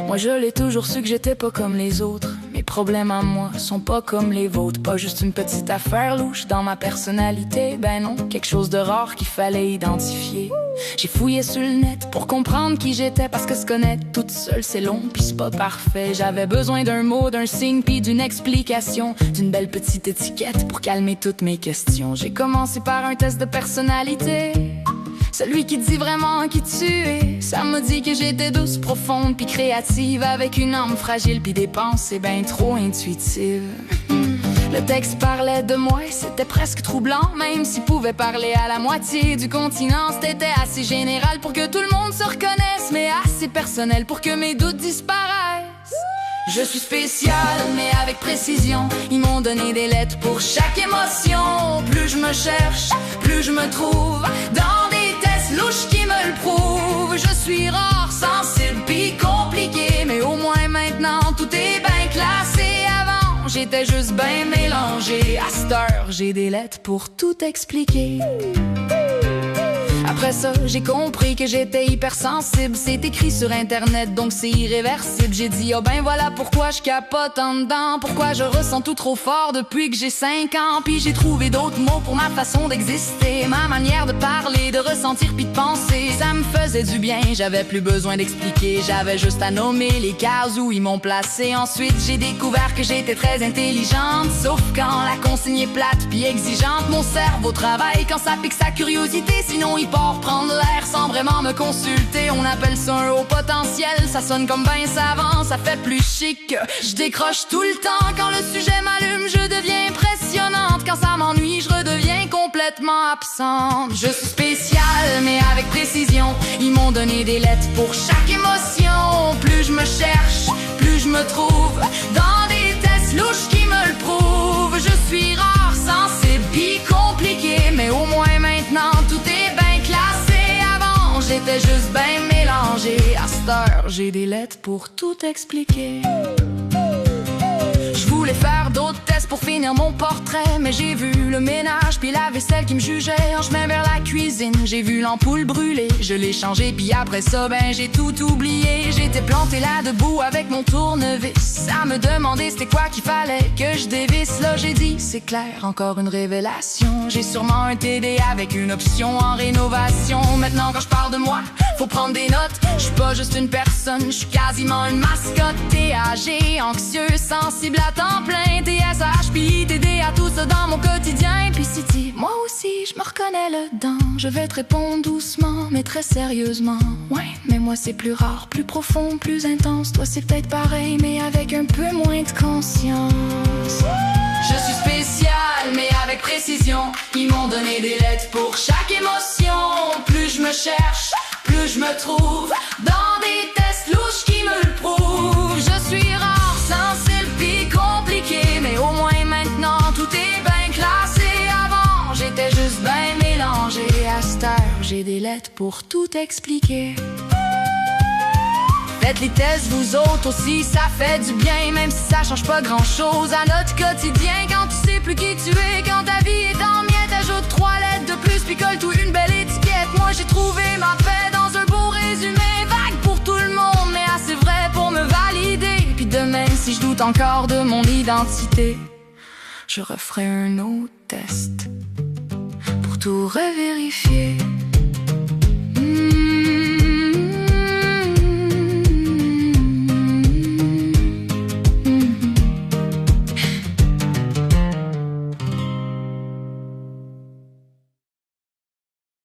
Moi je l'ai toujours su que j'étais pas comme les autres. Mes problèmes à moi sont pas comme les vôtres. Pas juste une petite affaire louche dans ma personnalité. Ben non, quelque chose de rare qu'il fallait identifier. J'ai fouillé sur le net pour comprendre qui j'étais. Parce que se connaître toute seule c'est long pis c'est pas parfait. J'avais besoin d'un mot, d'un signe pis d'une explication, d'une belle petite étiquette pour calmer toutes mes questions. J'ai commencé par un test de personnalité, celui qui dit vraiment qui tu es. Ça m'a dit que j'étais douce, profonde puis créative, avec une âme fragile puis des pensées ben trop intuitives. Le texte parlait de moi et c'était presque troublant. Même s'il pouvait parler à la moitié du continent, c'était assez général pour que tout le monde se reconnaisse, mais assez personnel pour que mes doutes disparaissent. Je suis spéciale mais avec précision. Ils m'ont donné des lettres pour chaque émotion. Plus je me cherche, plus je me trouve dans des tests louches qui me le prouvent. Je suis rare, sensible pis compliqué, mais au moins maintenant tout est bien classé. Avant j'étais juste bien mélangé. À cette heure j'ai des lettres pour tout expliquer. Après ça, j'ai compris que j'étais hypersensible. C'est écrit sur internet, donc c'est irréversible. J'ai dit, oh ben voilà pourquoi je capote en dedans. Pourquoi je ressens tout trop fort depuis que j'ai 5 ans. Puis j'ai trouvé d'autres mots pour ma façon d'exister, ma manière de parler, de ressentir puis de penser. Ça me faisait du bien, j'avais plus besoin d'expliquer. J'avais juste à nommer les cases où ils m'ont placé. Ensuite j'ai découvert que j'étais très intelligente, sauf quand la consigne est plate puis exigeante. Mon cerveau travaille quand ça pique sa curiosité, sinon il part prendre l'air sans vraiment me consulter. On appelle ça un haut potentiel, ça sonne comme ben savant, ça fait plus chic. Je décroche tout le temps, quand le sujet m'allume je deviens impressionnante. Quand ça m'ennuie je redeviens complètement absente. Je suis spéciale mais avec précision. Ils m'ont donné des lettres pour chaque émotion. Plus je me cherche, plus je me trouve dans des tests louches qui me le prouvent. Je suis rare, sensible pis compliqué, mais au moins maintenant tout est bien classé. Avant j'étais juste bien mélangé. À cette heure j'ai des lettres pour tout expliquer. Je voulais faire d'autres tests pour finir mon portrait, mais j'ai vu le ménage puis la vaisselle qui me jugeait. En chemin vers la cuisine, j'ai vu l'ampoule brûler. Je l'ai changé puis après ça, ben j'ai tout oublié. J'étais planté là debout avec mon tournevis. Ça me demandait c'était quoi qu'il fallait que je dévisse. Là j'ai dit c'est clair, encore une révélation. J'ai sûrement un TD avec une option en rénovation. Maintenant quand je parle de moi, faut prendre des notes. Je suis pas juste une personne, je suis quasiment une mascotte. TAG, anxieux, sensible à temps plein, TSH, puis TDA, tout ça dans mon quotidien. Puis si tu, moi aussi, je me reconnais là-dedans. Je vais te répondre doucement, mais très sérieusement. Ouais, mais moi c'est plus rare, plus profond, plus intense. Toi c'est peut-être pareil, mais avec un peu moins de conscience. Je suis spéciale, mais avec précision. Ils m'ont donné des lettres pour chaque émotion. Plus je me cherche, plus je me trouve dans des tests louches qui me le prouvent. Je suis rare, sensible pis compliqué, mais au moins maintenant tout est bien classé. Avant j'étais juste bien mélangé. À cette heure j'ai des lettres pour tout expliquer. Faites les tests vous autres aussi, ça fait du bien. Même si ça change pas grand chose à notre quotidien. Quand tu sais plus qui tu es, quand ta vie est en miettes, ajoute 3 lettres de plus puis colle tout une belle étiquette. Moi j'ai trouvé ma paix dans un beau résumé, vague pour tout le monde mais assez vrai pour me valider. Puis demain si je doute encore de mon identité, je referai un autre test pour tout revérifier.